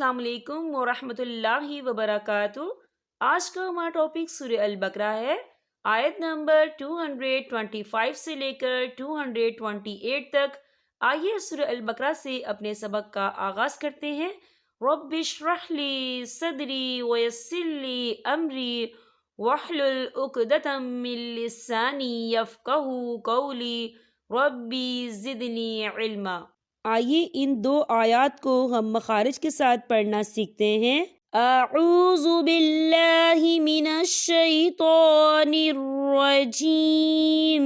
अस्सलाम वालेकुम वरहमतुल्लाहि वबरकातुह। आज का हमारा टॉपिक सूरह अल बकरा है। आयत नंबर 225 से लेकर 228 तक। आइए सूरह अल बकरा से अपने सबक का आगाज करते हैं। रब्बिश्रह ली सदरी वयस्सिर ली अमरी वहलुल उक़दतम मिन लिसानी यफ़क़हू क़ौली रब्बी ज़िदनी इल्मा। आइए इन दो आयात को हम मखारिज के साथ पढ़ना सीखते हैं। अऊज़ु बिल्लाहि मिनश शैतानिर रजीम।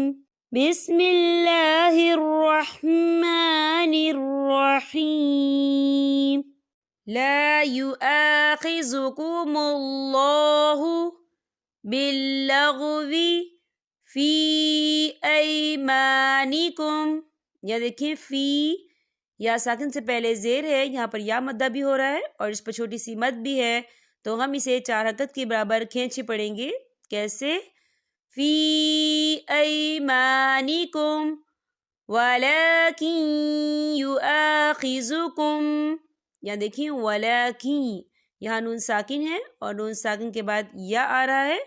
बिस्मिल्लाहिर रहमानिर रहीम। ला युआखिज़ुकुमुल्लाहु बिल्लग़वी फी ऐमानिकुम। या देखिए फी या साकिन से पहले जेर है, यहाँ पर या मद्दा भी हो रहा है और इस पर छोटी सी मद भी है, तो हम इसे 4 हरकत के बराबर खींचे पढ़ेंगे। कैसे? फी ऐमानिकुम वलाकिन युआखिज़ुकुम। या देखिए वलाकिन, यहाँ नून साकिन है और नून साकिन के बाद या आ रहा है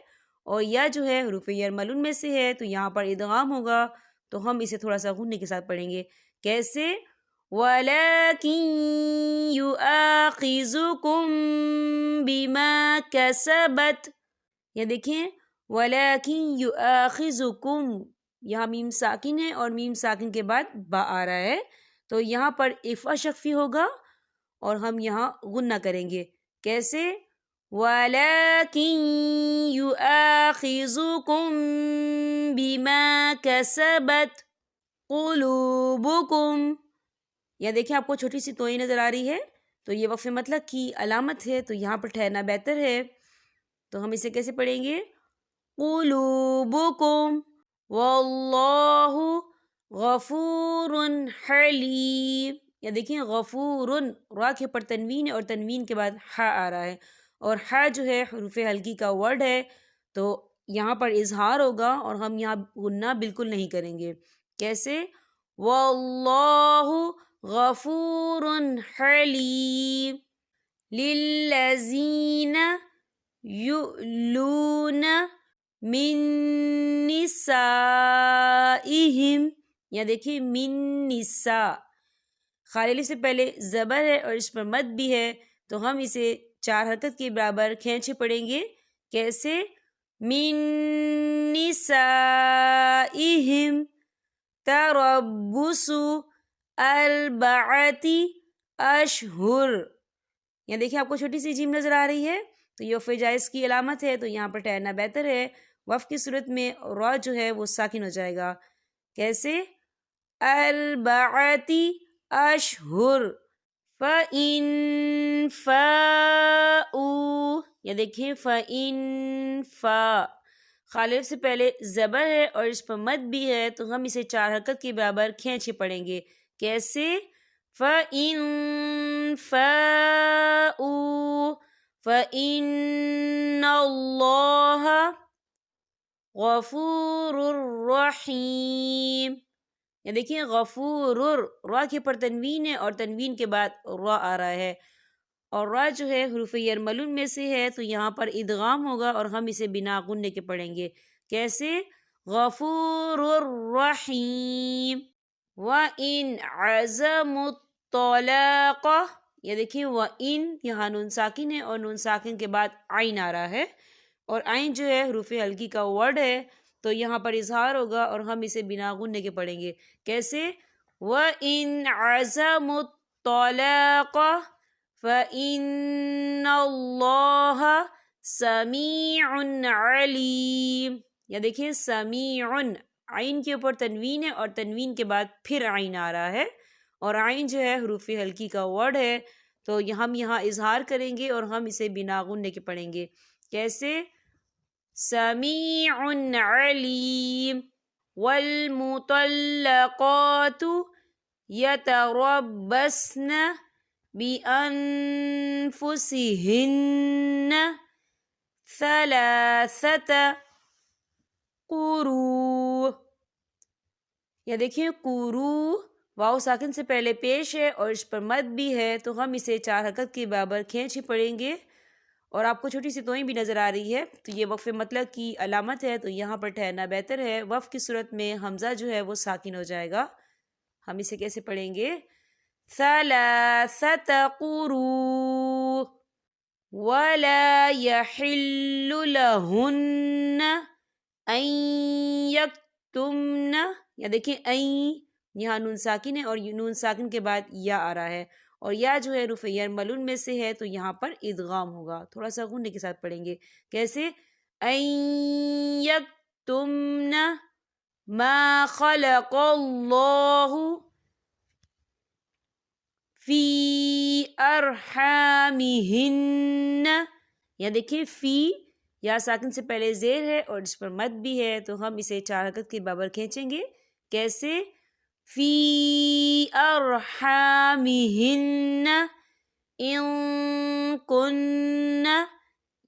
और या जो है हरूफ यरमलून में से है, तो यहाँ पर इदगाम होगा, तो हम इसे थोड़ा सा गुन्ने के साथ पढ़ेंगे। कैसे? वलाकिन युआखिज़ुकुम बिमा कसबत। या देखिए वलाकिन युआखिज़ुकुम, यहाँ मीम साकिन है और मीम साकिन के बाद बा आ रहा है, तो यहाँ पर इफ़ा शफ़ी होगा और हम यहाँ गुन्ना करेंगे। कैसे? वलाकिन युआखिज़ुकुम बिमा कसबत क़ुलूबुकुम। या देखिए आपको छोटी सी तोई नज़र आ रही है, तो ये वक़्फ़े मतलब की अलामत है, तो यहाँ पर ठहरना बेहतर है। तो हम इसे कैसे पढ़ेंगे? क़ुलूबुकुम वल्लाहु गफ़ूरुन हलीम। या देखिए गफ़ूरुन, रा के ऊपर तनवीन है और तनवीन के बाद हा आ रहा है और हा जो है हुरूफ़े हल्की का वर्ड है, तो यहाँ पर इजहार होगा और हम यहाँ गुन्ना बिल्कुल नहीं करेंगे। कैसे? वल्लाहु गफ़ूरुन हलीम। लिल्लज़ीना युलून मिन निसाइहिम। या देखिए मिन निसा, खाली से पहले ज़बर है और इस पर मद भी है, तो हम इसे 4 हरकत के बराबर खींचे पढ़ेंगे। कैसे? मिन निसाइहिम तरब्बुसु अर्बअति अशहुर। यहाँ देखिए आपको छोटी सी जीम नजर आ रही है, तो ये वफ़ जायज़ की अलामत है, तो यहाँ पर ठहरना बेहतर है। वफ़ की सूरत में रा जो है वो साकिन हो जाएगा। कैसे? अर्बअति अशहुर फ़इन फ़ाऊ। या देखिए फ़इन फ़ा, खालिफ से पहले ज़बर है और इस पर मद भी है, तो हम इसे 4 हरकत के बराबर खींचे पढ़ेंगे। कैसे? फ़इन फ़ाऊ फ़इन्नल्लाह गफ़ूरुर रहीम। या देखिए गफ़ूरुर, रा के ऊपर तनवीन है और तनवीन के बाद रा आ रहा है और रा जो है हुरूफ़ यरमलून में से है, तो यहाँ पर इदगाम होगा और हम इसे बिना गुन्ने के पढ़ेंगे। कैसे? गफ़ूरुर रहीम। व इन अज़मुत तलाक़। या देखिए व इन, यहाँ नून साकिन है और नून साकिन के बाद आइन आ रहा है और आइन जो है हुरूफ़ हल्की का वर्ड है, तो यहाँ पर इजहार होगा और हम इसे बिना गुन्ने के पढ़ेंगे। कैसे? व इन अज़मुत तलाक़ फ़इन्नल्लाह समीउन अलीम। या देखिए समीउन, आइन के ऊपर तनवीन है और तनवीन के बाद फिर आइन आ रहा है और आइन जो है हुरूफ़ हल्की का वर्ड है, तो हम यहाँ इजहार करेंगे और हम इसे बिना गुन्ने के पढ़ेंगे। कैसे? समीउन अलीम। वल मुतल्लक़ातु यतरब्बस्न बिअन्फुसिहिन्न सलासत कुरू। या देखिए कुरू, واو ساکن سے پہلے پیش ہے اور اس پر مد بھی ہے، تو ہم اسے 4 حرکت کے برابر کھینچ ہی پڑھیں گے۔ اور آپ کو چھوٹی سی توئیں بھی نظر آ رہی ہے، تو یہ وقف مطلق کی علامت ہے، تو یہاں پر ٹھہرنا بہتر ہے۔ وقف کی صورت میں حمزہ جو ہے وہ ساکن ہو جائے گا۔ ہم اسے کیسے پڑھیں گے؟ ثلاثة قروء ولا يحل لهن ان يكتمن، یا دیکھیں این، یہاں نون ساکن ہے اور نون ساکن کے بعد یا آ رہا ہے، اور یا جو ہے حروف یرملون میں سے ہے، تو یہاں پر ادغام ہوگا۔ تھوڑا سا غنّے کے ساتھ پڑھیں گے، کیسے؟ ان یکتمن ما خلق اللہ فی ارحامہن، یا دیکھیں فی، یا ساکن سے پہلے زیر ہے اور اس پر مد بھی ہے، تو ہم اسے 4 حرکت کے برابر کھینچیں گے، کیسے؟ فی ارحامہن ان کن،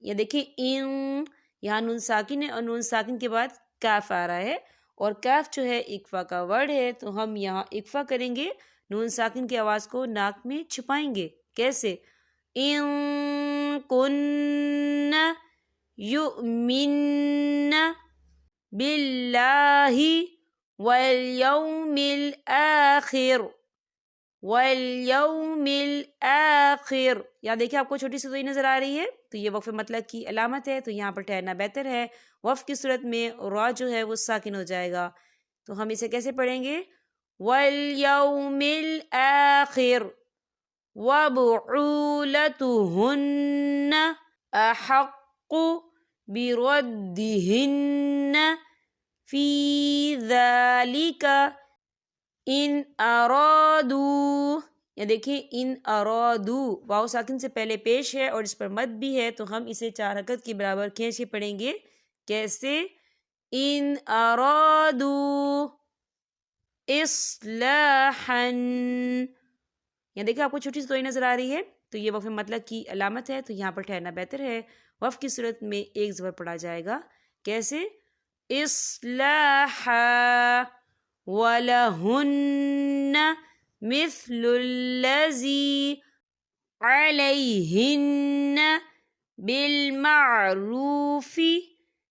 یا دیکھیں ان، یہاں نون ساکن ہے اور نون ساکن کے بعد کاف آ رہا ہے، اور کاف جو ہے اقفا کا ورڈ ہے، تو ہم یہاں اقفا کریں گے، نون ساکن کی آواز کو ناک میں چھپائیں گے، کیسے؟ ان کن یؤمن باللہ والیوم الآخر، والیوم الآخر، یا دیکھیں آپ کو چھوٹی سی توئی نظر آ رہی ہے، تو یہ وقف مطلق کی علامت ہے، تو یہاں پر ٹھہرنا بہتر ہے۔ وقف کی صورت میں را جو ہے وہ ساکن ہو جائے گا، تو ہم اسے کیسے پڑھیں گے؟ والیوم الآخر وبعولتهن احق بردهن فی ذالک ان ارادو، یا دیکھیں ان ارادو، واو ساکن سے پہلے پیش ہے اور اس پر مد بھی ہے، تو ہم اسے 4 حرکت کے برابر کھینچ کے پڑھیں گے، کیسے؟ ان ارادو اصلاحا، یا دیکھیں آپ کو چھوٹی سی توئی نظر آ رہی ہے، تو یہ وقف مطلق کی علامت ہے، تو یہاں پر ٹھہرنا بہتر ہے۔ وقف کی صورت میں ایک زبر پڑھا جائے گا، کیسے؟ اصلاحا وَلَهُنَّ مِثْلُ الَّذِي عَلَيْهِنَّ بِالْمَعْرُوفِ،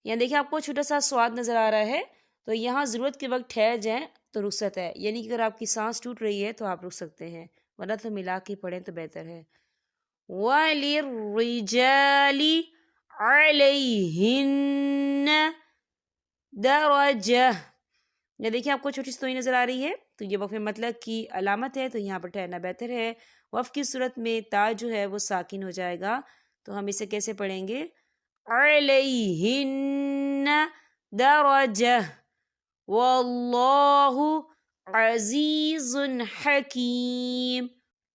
یہاں دیکھیں آپ کو چھوٹا سا سواد نظر آ رہا ہے، تو یہاں ضرورت کے وقت ٹھہر جائیں تو رخصت ہے، یعنی کہ اگر آپ کی سانس ٹوٹ رہی ہے تو آپ رک سکتے ہیں، ورنہ تو ملا کے پڑھیں تو بہتر ہے۔ وَلِلرِّجَالِ عَلَيْهِنَّ دَرَجَةٌ، یا دیکھیں آپ کو چھوٹی سی توئی نظر آ رہی ہے، تو یہ وقف مطلق کی علامت ہے، تو یہاں پر ٹھہرنا بہتر ہے۔ وقف کی صورت میں تا جو ہے وہ ساکن ہو جائے گا، تو ہم اسے کیسے پڑھیں گے؟ علیہن درجہ واللہ عزیز حکیم۔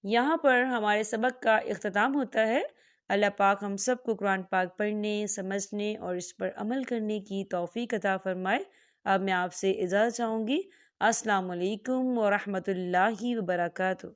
یہاں پر ہمارے سبق کا اختتام ہوتا ہے۔ اللہ پاک ہم سب کو قرآن پاک پڑھنے، سمجھنے اور اس پر عمل کرنے کی توفیق عطا فرمائے۔ اب میں آپ سے اجازت چاہوں گی۔ السلام علیکم ورحمۃ اللہ وبرکاتہ۔